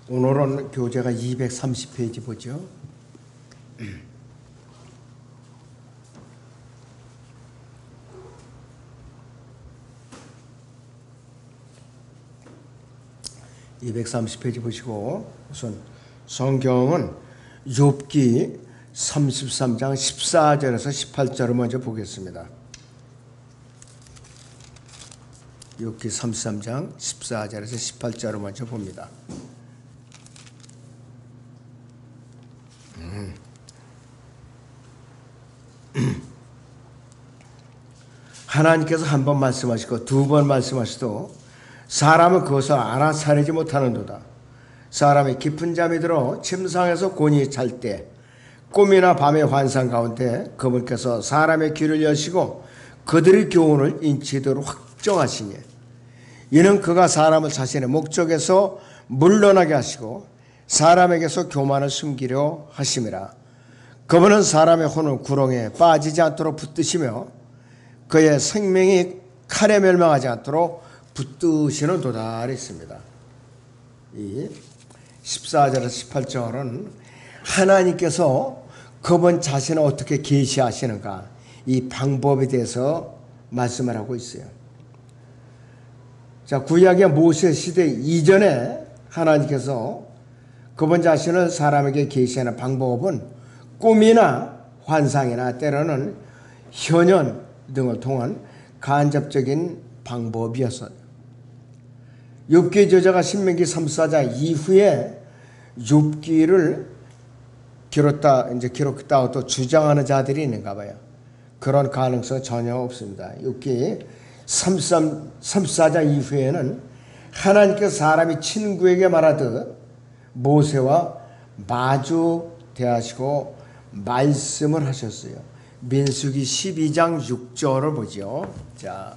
오늘은 교재가 230페이지 보죠. (230페이지) 보시고 우선 성경은 욥기 33장 14절에서 18절을 먼저 보겠습니다. 욥기 33장 14절에서 18절을 먼저 봅니다. 하나님께서 한 번 말씀하시고 두 번 말씀하시도 사람은 그것을 알아차리지 못하는도다. 사람이 깊은 잠이 들어 침상에서 곤히 잘 때 꿈이나 밤의 환상 가운데 그분께서 사람의 귀를 여시고 그들의 교훈을 인치도록 확정하시니 이는 그가 사람을 자신의 목적에서 물러나게 하시고 사람에게서 교만을 숨기려 하심이라. 그분은 사람의 혼을 구렁에 빠지지 않도록 붙드시며 그의 생명이 칼에 멸망하지 않도록 붙드시는 도다 했습니다. 이 14절에서 18절은 하나님께서 그분 자신을 어떻게 계시하시는가 이 방법에 대해서 말씀을 하고 있어요. 자, 구약의 모세 시대 이전에 하나님께서 그분 자신을 사람에게 계시하는 방법은 꿈이나 환상이나 때로는 현현 등을 통한 간접적인 방법이었어요. 욥기 저자가 신명기 34장 이후에 욥기를 기록했다고 또 주장하는 자들이 있는가 봐요. 그런 가능성 전혀 없습니다. 욥기 34장 이후에는 하나님께서 사람이 친구에게 말하듯 모세와 마주 대하시고 말씀을 하셨어요. 민수기 12장 6절을 보죠. 자,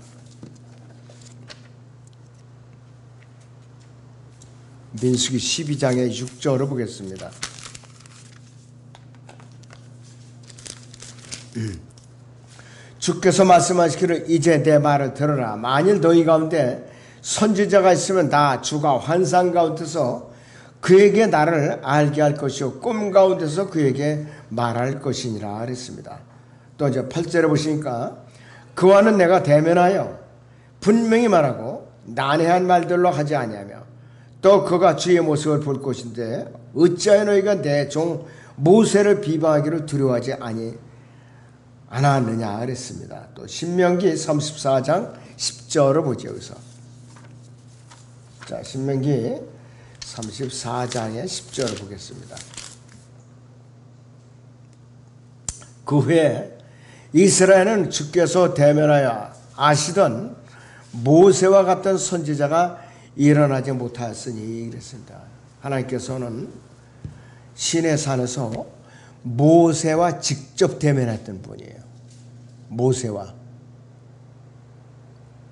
민수기 12장의 6절을 보겠습니다. 주께서 말씀하시기를 이제 내 말을 들으라. 만일 너희 가운데 선지자가 있으면 나 주가 환상 가운데서 그에게 나를 알게 할 것이요 꿈 가운데서 그에게 말할 것이니라 그랬습니다. 또 이제 8절에 보시니까 그와는 내가 대면하여 분명히 말하고 난해한 말들로 하지 아니하며 또 그가 주의 모습을 볼 것인데 어찌하여 너희가 내 종 모세를 비방하기를 두려워하지 않았느냐 그랬습니다. 또 신명기 34장 10절을 보죠. 여기서 자, 신명기 34장의 10절을 보겠습니다. 그 후에 이스라엘은 주께서 대면하여 아시던 모세와 같은 선지자가 일어나지 못하였으니 그랬습니다. 하나님께서는 시내산에서 모세와 직접 대면했던 분이에요. 모세와.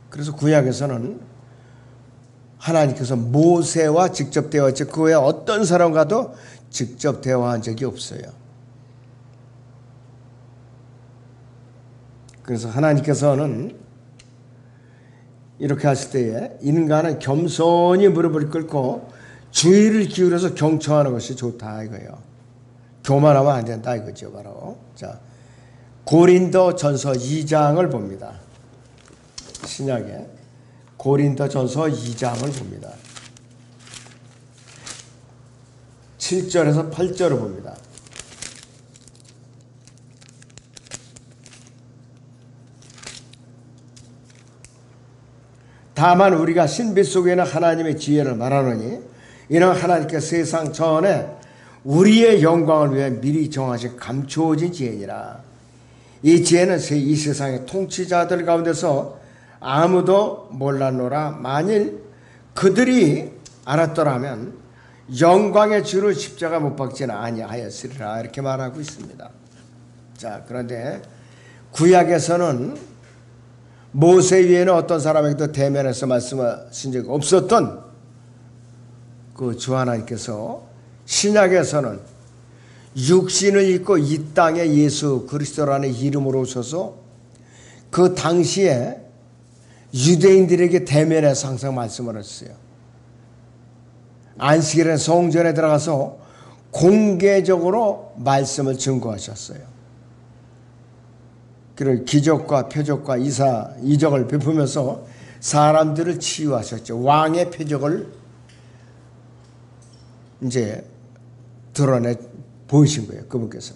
그래서 구약에서는 하나님께서 모세와 직접 대화했지 그 외에 어떤 사람과도 직접 대화한 적이 없어요. 그래서 하나님께서는 이렇게 하실 때에 인간은 겸손히 무릎을 꿇고 주의를 기울여서 경청하는 것이 좋다 이거예요. 교만하면 안 된다 이거죠. 바로 자, 고린도전서 2장을 봅니다. 신약에 고린도전서 2장을 봅니다. 7절에서 8절을 봅니다. 다만 우리가 신비 속에는 하나님의 지혜를 말하노니 이는 하나님께 세상 전에 우리의 영광을 위해 미리 정하신 감추어진 지혜니라. 이 지혜는 이 세상의 통치자들 가운데서 아무도 몰랐노라. 만일 그들이 알았더라면 영광의 주를 십자가 못 박지는 아니하였으리라. 이렇게 말하고 있습니다. 자, 그런데 구약에서는 모세 위에는 어떤 사람에게도 대면해서 말씀하신 적이 없었던 그 주 하나님께서 신약에서는 육신을 입고 이 땅에 예수 그리스도라는 이름으로 오셔서 그 당시에 유대인들에게 대면해서 항상 말씀을 했어요. 안식일에 성전에 들어가서 공개적으로 말씀을 증거하셨어요. 그리고 기적과 표적과 이적을 베푸면서 사람들을 치유하셨죠. 왕의 표적을 이제 드러내 보이신 거예요, 그분께서.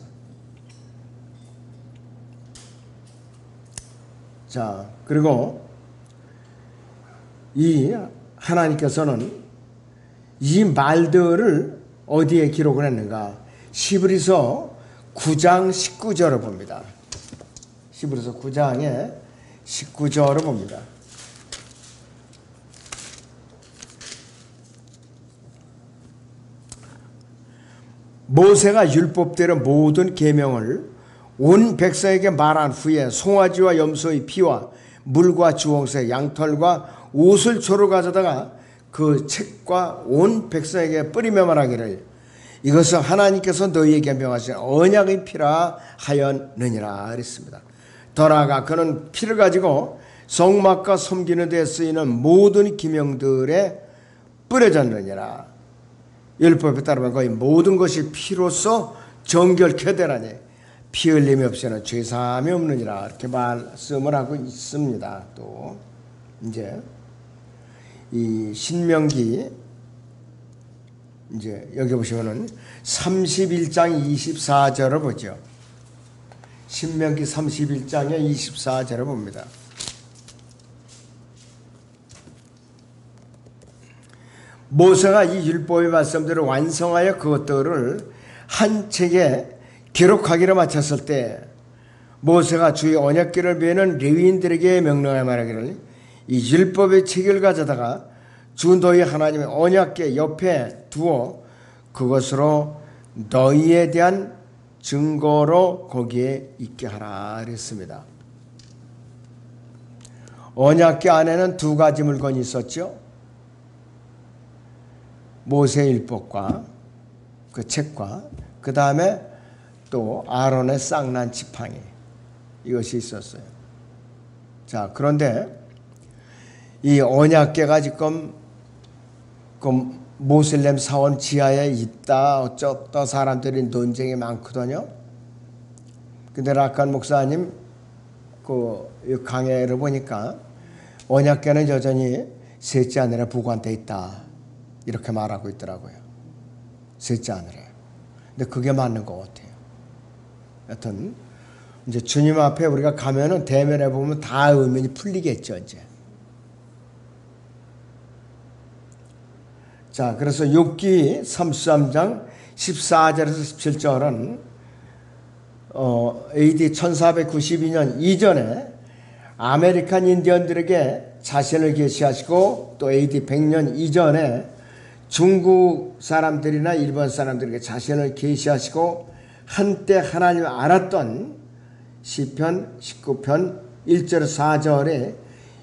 자, 그리고 이 하나님께서는 이 말들을 어디에 기록을 했는가? 히브리서 9장 19절을 봅니다. 히브리서 9장의 19절을 봅니다. 모세가 율법대로 모든 계명을 온 백성에게 말한 후에 송아지와 염소의 피와 물과 주홍색 양털과 옷을 조로 가져다가 그 책과 온 백성에게 뿌리며 말하기를 이것은 하나님께서 너희에게 명하신 언약의 피라 하였느니라 그랬습니다. 더 나아가 그는 피를 가지고 성막과 섬기는 데 쓰이는 모든 기명들에 뿌려졌느니라. 율법에 따르면 거의 모든 것이 피로써 정결케 되나니 피 흘림이 없이는 죄사함이 없느니라 이렇게 말씀을 하고 있습니다. 또 이제 이 신명기 이제 여기 보시면은 31장 24절을 보죠. 신명기 31장의 24절을 봅니다. 모세가 이 율법의 말씀들을 완성하여 그것들을 한 책에 기록하기로 마쳤을 때 모세가 주의 언약궤를 메는 레위인들에게 명령하여 말하기를 이 율법의 책을 가져다가 주 너희 하나님의 언약궤 옆에 두어 그것으로 너희에 대한 증거로 거기에 있게 하라 그랬습니다. 언약궤 안에는 두 가지 물건이 있었죠. 모세의 율법과 그 책과 그 다음에 또 아론의 쌍난 지팡이 이것이 있었어요. 자, 그런데 이 언약궤가 지금 그 모슬렘 사원 지하에 있다 어쩌다 사람들이 논쟁이 많거든요. 근데 락칸 목사님 그 강해를 보니까 언약궤는 여전히 셋째 하늘에 보관돼 있다 이렇게 말하고 있더라고요. 셋째 하늘에. 근데 그게 맞는 것 같아요. 여튼 이제 주님 앞에 우리가 가면은 대면해 보면 다 의문이 풀리겠죠 이제. 자, 그래서 욥기 33장 14절에서 17절은 AD 1492년 이전에 아메리칸 인디언들에게 자신을 계시하시고 또 AD 100년 이전에 중국 사람들이나 일본 사람들에게 자신을 계시하시고 한때 하나님을 알았던 시편 19편 1절 4절에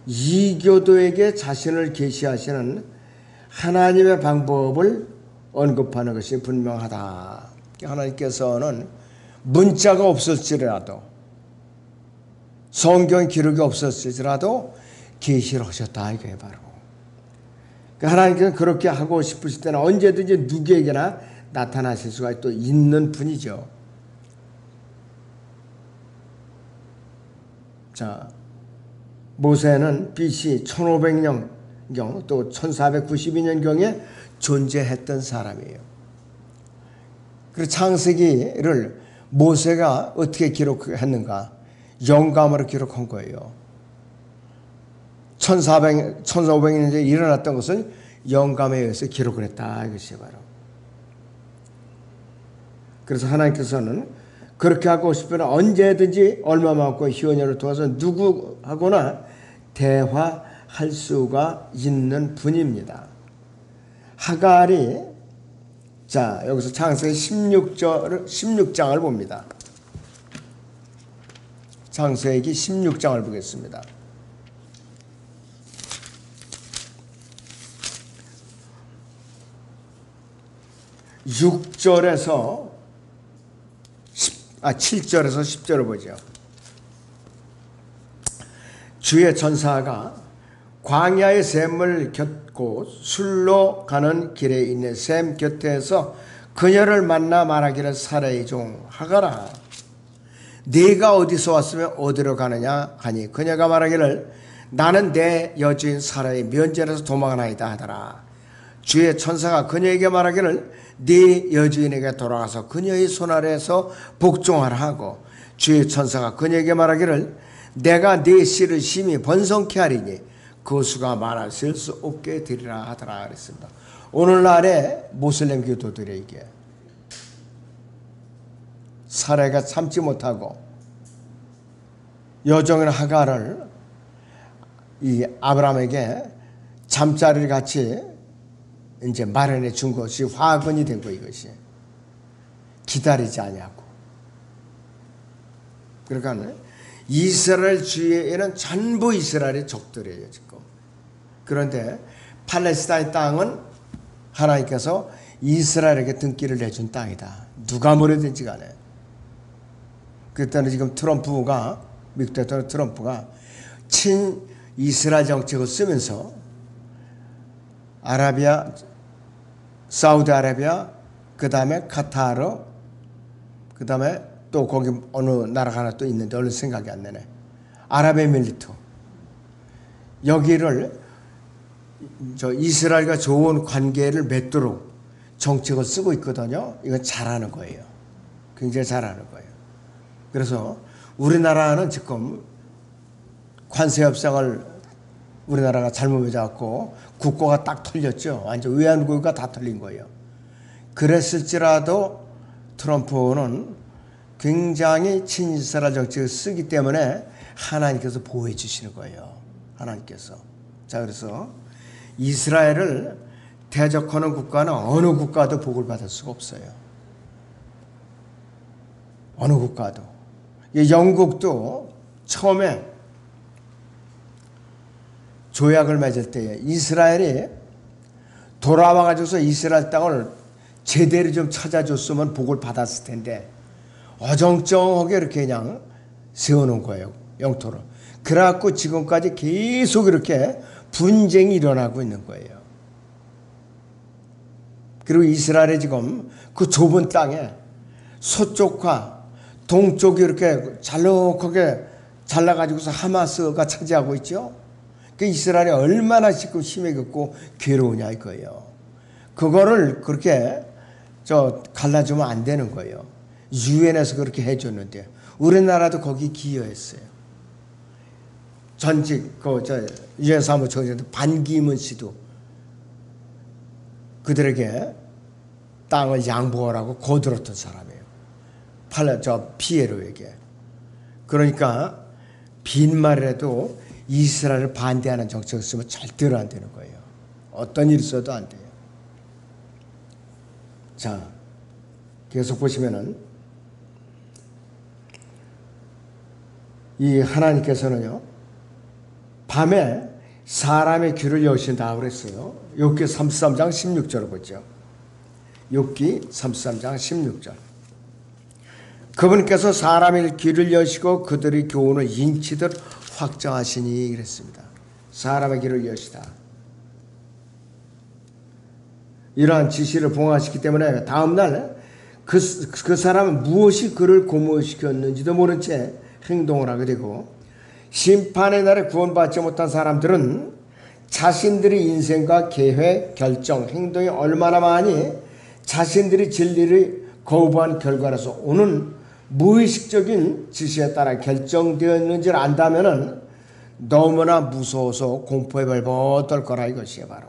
이교도에게 자신을 계시하시는 하나님의 방법을 언급하는 것이 분명하다. 하나님께서는 문자가 없을지라도 성경 기록이 없었을지라도 계시를 하셨다 이게 바로. 하나님께서는 그렇게 하고 싶으실 때는 언제든지 누구에게나 나타나실 수가 또 있는 분이죠. 자, 모세는 BC 1500년경 또 1492년경에 존재했던 사람이에요. 그리고 창세기를 모세가 어떻게 기록했는가? 영감으로 기록한 거예요. 1500년에 일어났던 것은 영감에 의해서 기록을 했다. 이것이 바로. 그래서 하나님께서는 그렇게 하고 싶으면 언제든지 얼마만큼 희원녀를 통해서 누구하고나 대화할 수가 있는 분입니다. 하갈이 자 여기서 창세기 16장을 봅니다. 창세기 16장을 보겠습니다. 7절에서 10절을 보죠. 주의 전사가 광야의 샘을 곁고 술로 가는 길에 있는 샘 곁에서 그녀를 만나 말하기를 사라의 종 하가라 네가 어디서 왔으며 어디로 가느냐 하니 그녀가 말하기를 나는 내 여주인 사라의 면전에서 도망하나이다 하더라. 주의 천사가 그녀에게 말하기를 네 여주인에게 돌아가서 그녀의 손 아래에서 복종하라 하고 주의 천사가 그녀에게 말하기를 내가 네 씨를 심히 번성케 하리니 그 수가 많아 셀 수 없게 되리라 하더라 그랬습니다. 오늘날의 모슬렘 교도들에게 사라가 참지 못하고 여종인 하가를 이 아브라함에게 잠자리를 같이 이제 마련해 준 것이 화근이 된 거 이것이 기다리지 아니하고 그러니까 이스라엘 주위에는 전부 이스라엘의 적들이에요 지금. 그런데 팔레스타인 땅은 하나님께서 이스라엘에게 등기를 내준 땅이다. 누가 뭐래든지 간에. 그때는 지금 트럼프가 미국 대통령 트럼프가 친 이스라엘 정책을 쓰면서 아라비아, 사우디아라비아, 그 다음에 카타르, 그 다음에 또 거기 어느 나라가 하나 또 있는데 얼른 생각이 안 나네. 아랍에미리트. 여기를 이스라엘과 좋은 관계를 맺도록 정책을 쓰고 있거든요. 이건 잘하는 거예요. 굉장히 잘하는 거예요. 그래서 우리나라는 지금 관세 협상을 우리나라가 잘못 맺어갖고 국고가 딱 털렸죠. 완전 외환국가 다 털린 거예요. 그랬을지라도 트럼프는 굉장히 친이스라엘 정책을 쓰기 때문에 하나님께서 보호해 주시는 거예요. 하나님께서. 자, 그래서 이스라엘을 대적하는 국가는 어느 국가도 복을 받을 수가 없어요. 어느 국가도. 영국도 처음에 조약을 맺을 때에 이스라엘이 돌아와가지고서 이스라엘 땅을 제대로 좀 찾아줬으면 복을 받았을 텐데 어정쩡하게 이렇게 그냥 세워놓은 거예요. 영토를. 그래갖고 지금까지 계속 이렇게 분쟁이 일어나고 있는 거예요. 그리고 이스라엘이 지금 그 좁은 땅에 서쪽과 동쪽이 이렇게 잘록하게 잘라가지고서 하마스가 차지하고 있죠. 그 이스라엘이 얼마나 지금 힘에겠고 괴로우냐 이거예요. 그거를 그렇게 갈라주면 안 되는 거예요. 유엔에서 그렇게 해줬는데 우리나라도 거기 기여했어요. 전직 유엔 사무총장 반기문 씨도 그들에게 땅을 양보하라고 거들었던 사람이에요. 피에로에게. 그러니까 빈말이라도 이스라엘을 반대하는 정책을 쓰면 절대로 안 되는 거예요. 어떤 일이 있어도 안 돼요. 자, 계속 보시면은 이 하나님께서는요 밤에 사람의 귀를 여신다 그랬어요. 욥기 33장 16절을 보죠. 욥기 33장 16절. 그분께서 사람의 귀를 여시고 그들의 교훈을 인치듯 확정하시니 그랬습니다. 사람의 귀를 여시다. 이러한 지시를 봉합시키기 때문에 다음날 그 사람은 무엇이 그를 고무시켰는지도 모른 채 행동을 하게 되고 심판의 날에 구원받지 못한 사람들은 자신들의 인생과 계획, 결정, 행동이 얼마나 많이 자신들이 진리를 거부한 결과로서 오는 무의식적인 지시에 따라 결정되었는지를 안다면 너무나 무서워서 공포에 벌벌 떨 거라 이것이에요. 바로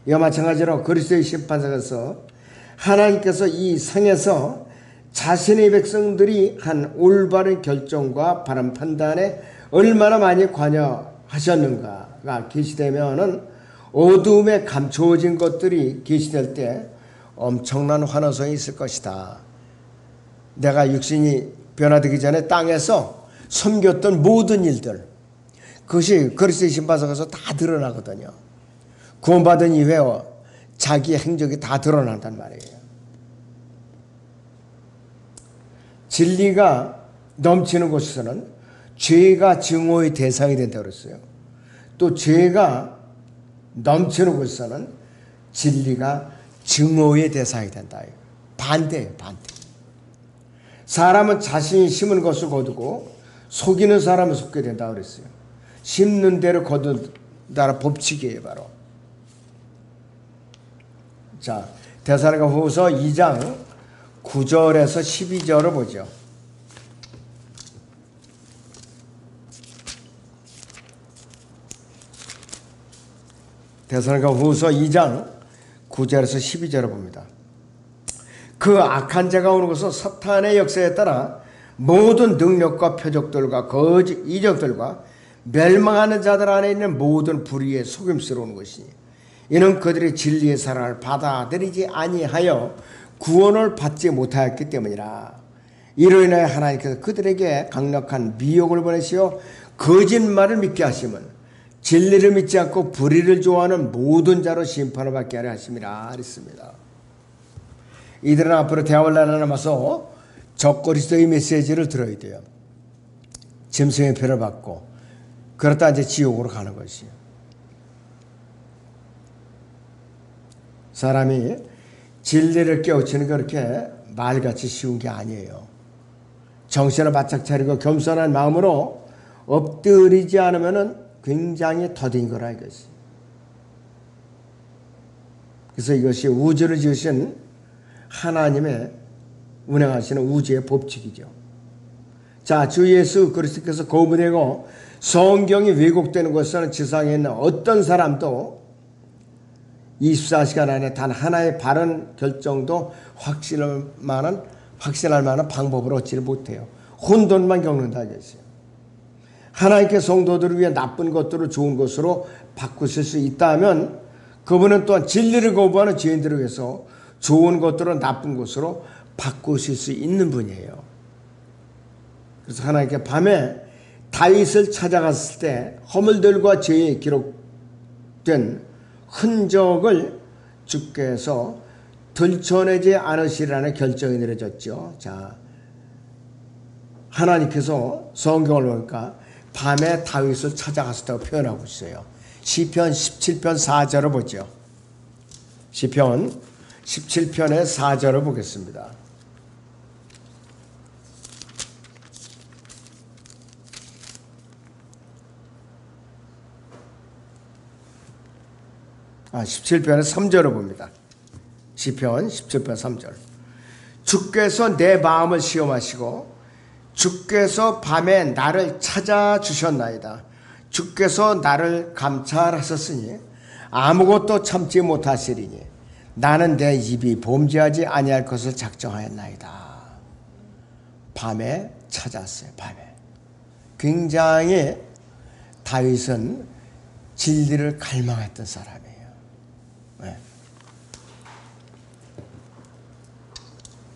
이와 마찬가지로 그리스도의 심판석에서 하나님께서 이 성에서 자신의 백성들이 한 올바른 결정과 바른 판단에 얼마나 많이 관여하셨는가가 계시되면은 어두움에 감추어진 것들이 계시될 때 엄청난 환호성이 있을 것이다. 내가 육신이 변화되기 전에 땅에서 섬겼던 모든 일들 그것이 그리스도의 심판석에서 다 드러나거든요. 구원받은 이후에 자기의 행적이 다 드러난단 말이에요. 진리가 넘치는 곳에서는 죄가 증오의 대상이 된다고 그랬어요. 또 죄가 넘치는 곳에서는 진리가 증오의 대상이 된다. 반대예요, 반대. 사람은 자신이 심은 것을 거두고 속이는 사람은 속게 된다고 그랬어요. 심는 대로 거둔다는 법칙이에요, 바로. 자, 데살로니가후서 2장 9절에서 12절을 보죠. 데살로니가후서 2장 9절에서 12절을 봅니다. 그 악한 자가 오는 것은 사탄의 역사에 따라 모든 능력과 표적들과 거짓 이적들과 멸망하는 자들 안에 있는 모든 불의에 속임스러운 것이니 이는 그들이 진리의 사랑을 받아들이지 아니하여 구원을 받지 못하였기 때문이라. 이로 인하여 하나님께서 그들에게 강력한 미혹을 보내시어 거짓말을 믿게 하심은 진리를 믿지 않고 불의를 좋아하는 모든 자로 심판을 받게 하려 하심이라 했습니다. 이들은 앞으로 대학을 나눠서 적그리스도의 메시지를 들어야 돼요. 짐승의 표를 받고 그렇다 이제 지옥으로 가는 것이에요. 사람이 진리를 깨우치는 게 그렇게 말같이 쉬운 게 아니에요. 정신을 바짝 차리고 겸손한 마음으로 엎드리지 않으면 굉장히 더딘 거라 이것이. 그래서 이것이 우주를 지으신 하나님의 운행하시는 우주의 법칙이죠. 자, 주 예수 그리스도께서 거부되고 성경이 왜곡되는 것은 지상에 있는 어떤 사람도 24시간 안에 단 하나의 바른 결정도 확신할 만한 방법을 얻지를 못해요. 혼돈만 겪는다 이것이에요. 하나님께 성도들을 위해 나쁜 것들을 좋은 것으로 바꾸실 수 있다면 그분은 또한 진리를 거부하는 죄인들을 위해서 좋은 것들을 나쁜 것으로 바꾸실 수 있는 분이에요. 그래서 하나님께 밤에 다윗을 찾아갔을 때 허물들과 죄에 기록된 흔적을 주께서 들춰내지 않으시라는 결정이 내려졌죠. 자, 하나님께서 성경을 보니까 밤에 다윗을 찾아갔다고 표현하고 있어요. 시편 17편 4절을 보죠. 시편 17편의 4절을 보겠습니다. 아, 17편의 3절을 봅니다. 시편 17편 3절. 주께서 내 마음을 시험하시고 주께서 밤에 나를 찾아주셨나이다. 주께서 나를 감찰하셨으니 아무것도 참지 못하시리니 나는 내 입이 범죄하지 아니할 것을 작정하였나이다. 밤에 찾았어요. 밤에. 굉장히 다윗은 진리를 갈망했던 사람이에요. 네.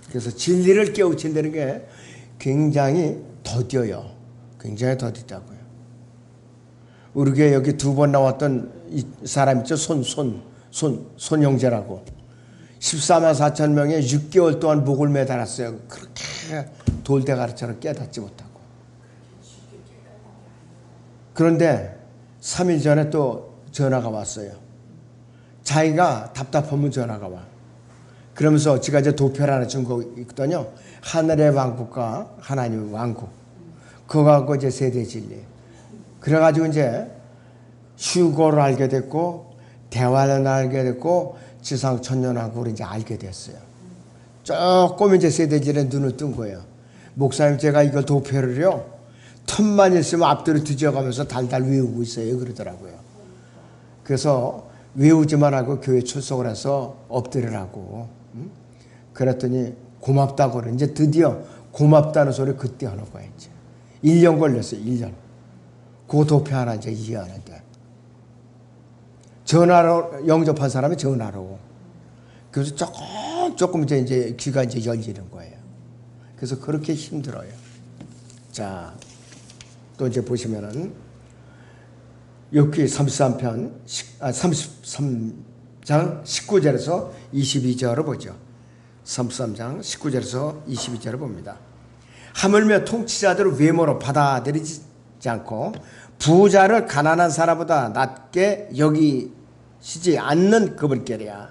그래서 진리를 깨우친다는 게 굉장히 더뎌요. 굉장히 더디다고요. 우리 교회 여기 2번 나왔던 이 사람 있죠? 손영재라고. 14만 4천 명에 6개월 동안 목을 매달았어요. 그렇게 돌대가리처럼 깨닫지 못하고. 그런데 3일 전에 또 전화가 왔어요. 자기가 답답하면 전화가 와. 그러면서 제가 이제 도표를 하나 준 거 있거든요. 하늘의 왕국과 하나님의 왕국. 그거 갖고 이제 세대 진리. 그래가지고 이제 휴거를 알게 됐고, 대화를 알게 됐고, 지상 천년왕국을 이제 알게 됐어요. 조금 이제 세대 진리에 눈을 뜬 거예요. 목사님, 제가 이걸 도표를요, 틈만 있으면 앞뒤로 뒤져가면서 달달 외우고 있어요. 그러더라고요. 그래서 외우지만 하고 교회 출석을 해서 엎드리라고. 그랬더니 고맙다고 그래. 이제 드디어 고맙다는 소리 그때 하는 거야, 이제. 1년 걸렸어요, 1년. 그 도표 하나 이제 이해하는데. 전화로, 영접한 사람이 전화로. 그래서 조금 이제 귀가 이제 열리는 거예요. 그래서 그렇게 힘들어요. 자, 또 이제 보시면은, 욥기 33장 19절에서 22절을 보죠. 33장 19절에서 22절을 봅니다. 하물며 통치자들을 외모로 받아들이지 않고 부자를 가난한 사람보다 낮게 여기시지 않는 그분께랴.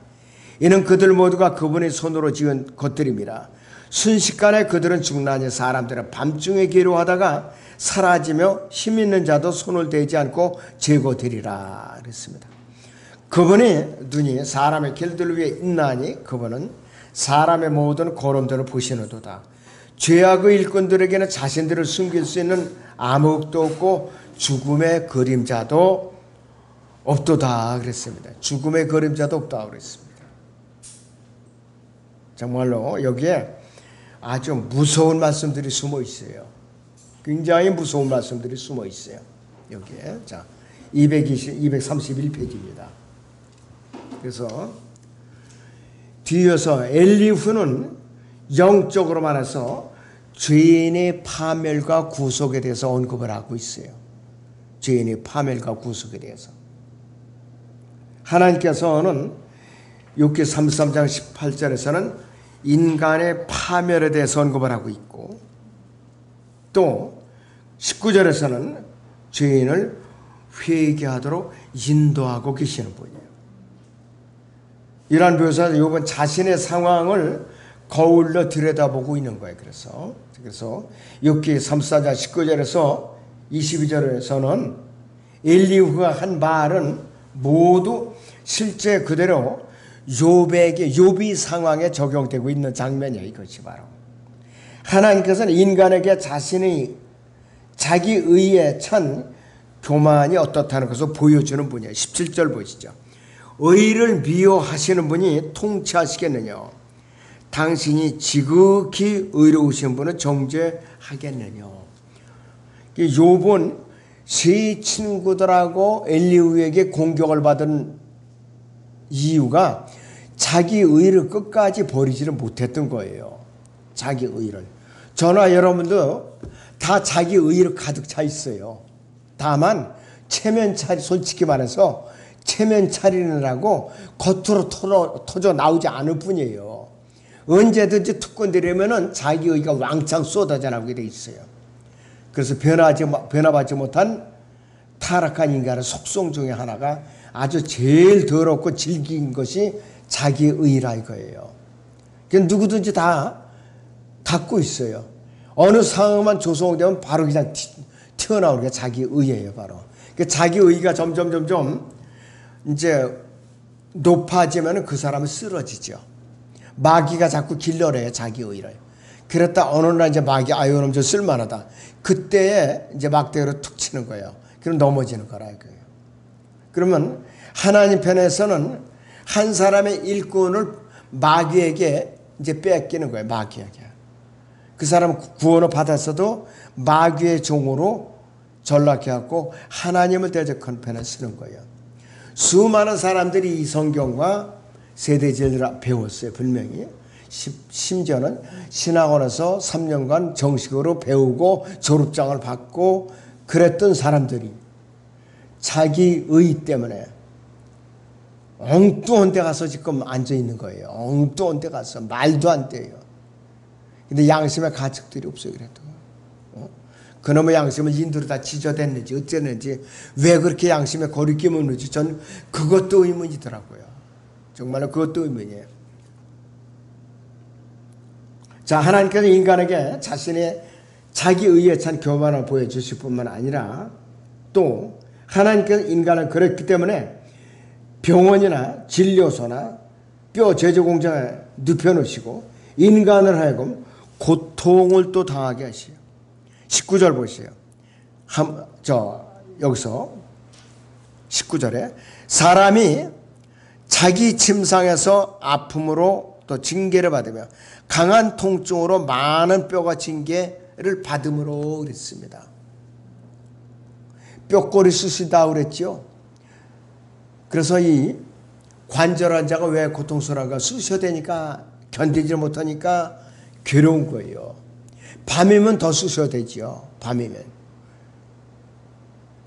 이는 그들 모두가 그분의 손으로 지은 것들입니다. 순식간에 그들은 죽나니 사람들은 밤중에 기로하다가 사라지며 힘 있는 자도 손을 대지 않고 제거되리라 그랬습니다. 그분의 눈이 사람의 길들 위에 있나니 그분은 사람의 모든 걸음들을 보시는도다. 죄악의 일꾼들에게는 자신들을 숨길 수 있는 암흑도 없고 죽음의 그림자도 없도다 그랬습니다. 죽음의 그림자도 없다 그랬습니다. 정말로 여기에 아주 무서운 말씀들이 숨어 있어요. 굉장히 무서운 말씀들이 숨어 있어요. 여기에. 자, 231페이지입니다. 그래서 뒤에서 엘리후는 영적으로 말해서 죄인의 파멸과 구속에 대해서 언급을 하고 있어요. 죄인의 파멸과 구속에 대해서. 하나님께서는 욥기 33장 18절에서는 인간의 파멸에 대해서 언급을 하고 있고 또 19절에서는 죄인을 회개하도록 인도하고 계시는 분이에요. 이러한 묘사에서 욥은 자신의 상황을 거울로 들여다보고 있는 거예요. 그래서 욥기 34장 19절에서 22절에서는 엘리후가 한 말은 모두 실제 그대로 욥이 상황에 적용되고 있는 장면이에요. 이것이 바로 하나님께서는 인간에게 자기 의에 찬 교만이 어떻다는 것을 보여주는 분이에요. 17절 보시죠. 의를 미워하시는 분이 통치하시겠느냐? 당신이 지극히 의로우신 분은 정죄하겠느냐? 욥은 세 친구들하고 엘리후에게 공격을 받은 이유가 자기 의를 끝까지 버리지를 못했던 거예요. 자기 의를. 저나 여러분도 다 자기 의를 가득 차 있어요. 다만 솔직히 말해서 체면 차리느라고 겉으로 터져 나오지 않을 뿐이에요. 언제든지 특권들이면은 자기 의가 왕창 쏟아져 나오게 돼 있어요. 그래서 변화받지 못한 타락한 인간의 속성 중에 하나가 아주 제일 더럽고 질긴 것이 자기 의라 이거예요. 누구든지 다 갖고 있어요. 어느 상황만 조성되면 바로 그냥 튀어나오는 게 자기 의예요, 바로. 자기 의가 점점 이제 높아지면 그 사람은 쓰러지죠. 마귀가 자꾸 길러내요, 자기 의를. 그랬다 어느 날 이제 마귀 아유 좀 쓸만하다. 그때에 이제 막대기로 툭 치는 거예요. 그럼 넘어지는 거라 이거예요. 그러면 하나님 편에서는 한 사람의 일꾼을 마귀에게 이제 뺏기는 거예요. 마귀에게. 그 사람 구원을 받았어도 마귀의 종으로 전락해갖고 하나님을 대적한 편에 쓰는 거예요. 수많은 사람들이 이 성경과 세대제를 배웠어요. 분명히. 심지어는 신학원에서 3년간 정식으로 배우고 졸업장을 받고 그랬던 사람들이 자기 의 때문에 엉뚱한 데 가서 지금 앉아 있는 거예요. 엉뚱한 데 가서 말도 안 돼요. 근데 양심의 가책들이 없어요. 그래도 그놈의 양심을 인도로 다 지져댔는지 어쨌는지 왜 그렇게 양심에 거리낌을 없는지 전 그것도 의문이더라고요. 정말로 그것도 의문이에요. 자, 하나님께서 인간에게 자신의 자기 의에 찬 교만을 보여주실 뿐만 아니라 또 하나님께서 인간을 그랬기 때문에 병원이나 진료소나 뼈 제조 공장에 눕혀놓으시고 인간을 하여금 고통을 또 당하게 하시요. 19절 보세요. 여기서 19절에 사람이 자기 침상에서 아픔으로 또 징계를 받으며 강한 통증으로 많은 뼈가 징계를 받음으로 그랬습니다. 뼈꼬리 쑤시다 그랬죠. 그래서 이 관절 환자가 왜 고통스러운가? 쑤셔야 되니까 견디지 못하니까 괴로운 거예요. 밤이면 더 쑤셔야 되죠. 밤이면.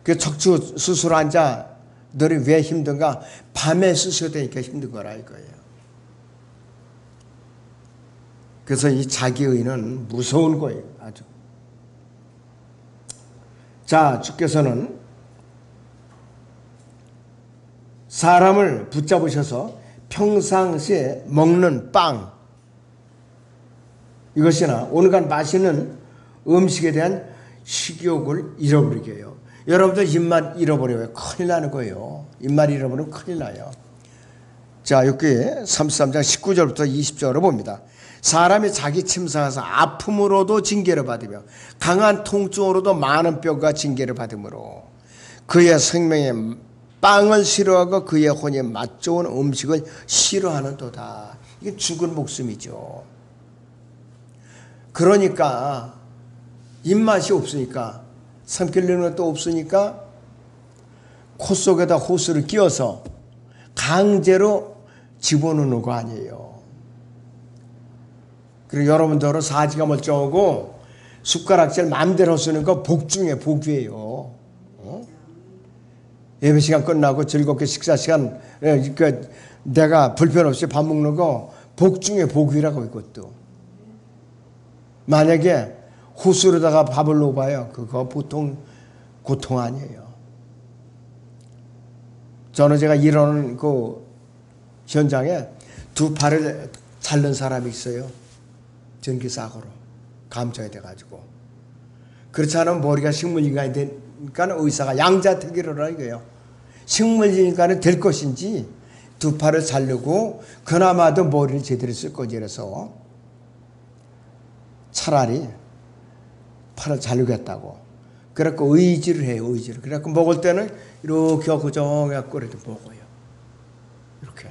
그 척추 수술 환자들이 왜 힘든가? 밤에 쑤셔야 되니까 힘든 거라 이거예요. 그래서 이 자기의는 무서운 거예요. 아주. 자, 주께서는 사람을 붙잡으셔서 평상시에 먹는 빵, 이것이나 온갖 맛있는 음식에 대한 식욕을 잃어버리게 해요. 여러분들 입맛 잃어버려요. 큰일 나는 거예요. 입맛 잃어버리면 큰일 나요. 자, 여기 33장 19절부터 20절을 봅니다. 사람이 자기 침상에서 아픔으로도 징계를 받으며 강한 통증으로도 많은 뼈가 징계를 받으므로 그의 생명에 빵을 싫어하고 그의 혼이 맛 좋은 음식을 싫어하는도다. 이게 죽은 목숨이죠. 그러니까 입맛이 없으니까, 삼키려는 것도 없으니까 코 속에다 호수를 끼워서 강제로 집어넣는 거 아니에요. 그리고 여러분들은 사지가 멀쩡하고 숟가락질 마음대로 쓰는 거 복 중에 복이에요. 예배 시간 끝나고 즐겁게 식사 시간, 내가 불편 없이 밥 먹는 거 복 중에 복이라고, 이것도. 만약에 호수로다가 밥을 넣어봐요. 그거 보통 고통 아니에요. 저는 제가 일하는 그 현장에 두 팔을 자른 사람이 있어요. 전기사고로 감정이 돼가지고. 그렇지 않으면 머리가 식물인간이 되니까 의사가 양자택일을 하라 이거예요. 식물인간이 될 것인지 두 팔을 자르고 그나마도 머리를 제대로 쓸 거지. 그래서 차라리 팔을 자르겠다고. 그래갖고 의지를 해요. 의지를. 그래갖고 먹을 때는 이렇게 고정해갖고 이렇게 먹어요. 이렇게.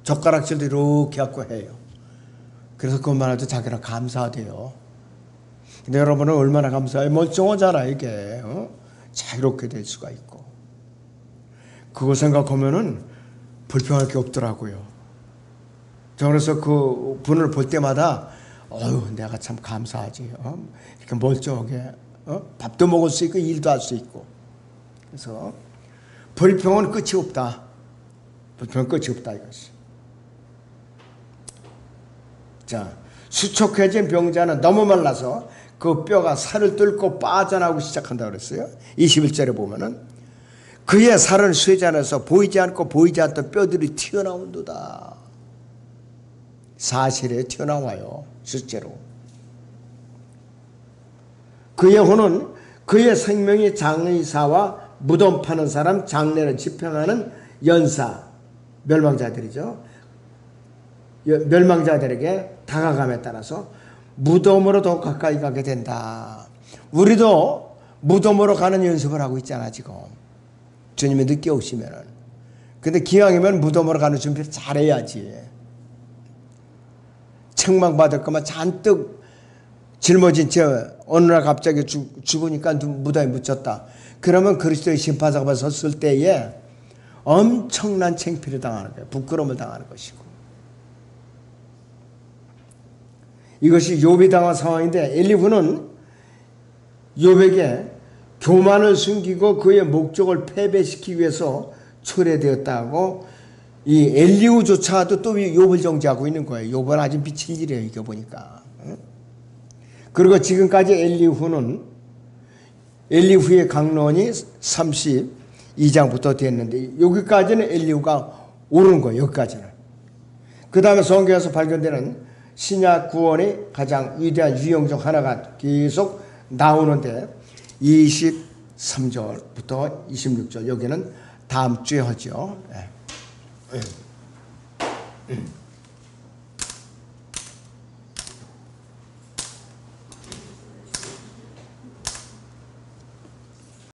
젓가락질도 이렇게 갖고 해요. 그래서 그것만 해도 자기랑 감사하대요. 근데 여러분은 얼마나 감사해요? 멀쩡하잖아 이게. 자유롭게 될 수가 있고. 그거 생각하면은 불평할 게 없더라고요. 저 그래서 그 분을 볼 때마다 내가 참 감사하지. 이렇게 멀쩡하게 밥도 먹을 수 있고 일도 할 수 있고. 그래서 불평은 끝이 없다. 불평은 끝이 없다 이것이. 자, 수척해진 병자는 너무 말라서 그 뼈가 살을 뚫고 빠져나오기 시작한다고 그랬어요. 21절에 보면은 그의 살은 쇠잔에서 보이지 않고 보이지 않던 뼈들이 튀어나온도다. 사실에 튀어나와요. 실제로. 그의 혼은 그의 생명이 장의사와 무덤 파는 사람, 장례를 집행하는 연사, 멸망자들이죠. 멸망자들에게 다가감에 따라서 무덤으로 더 가까이 가게 된다. 우리도 무덤으로 가는 연습을 하고 있잖아 지금. 주님이 늦게 오시면은. 근데 기왕이면 무덤으로 가는 준비를 잘해야지. 책망받을 것만 잔뜩 짊어진 채 어느 날 갑자기 죽으니까 무덤에 묻혔다. 그러면 그리스도의 심판자가 섰을 때에 엄청난 창피를 당하는 거예요. 부끄러움을 당하는 것이고. 이것이 욥이 당한 상황인데 엘리후는 욥에게 교만을 숨기고 그의 목적을 패배시키기 위해서 초래되었다고 이 엘리후조차도 또 욥을 정죄하고 있는 거예요. 욥은 아주 미칠 일이에요. 이거 보니까. 그리고 지금까지 엘리후의 강론이 32장부터 됐는데 여기까지는 엘리후가 옳은 거예요. 여기까지는. 그 다음에 성경에서 발견되는 신약 구원의 가장 위대한 유형 중 하나가 계속 나오는데 23절부터 26절 여기는 다음 주에 하죠. 네.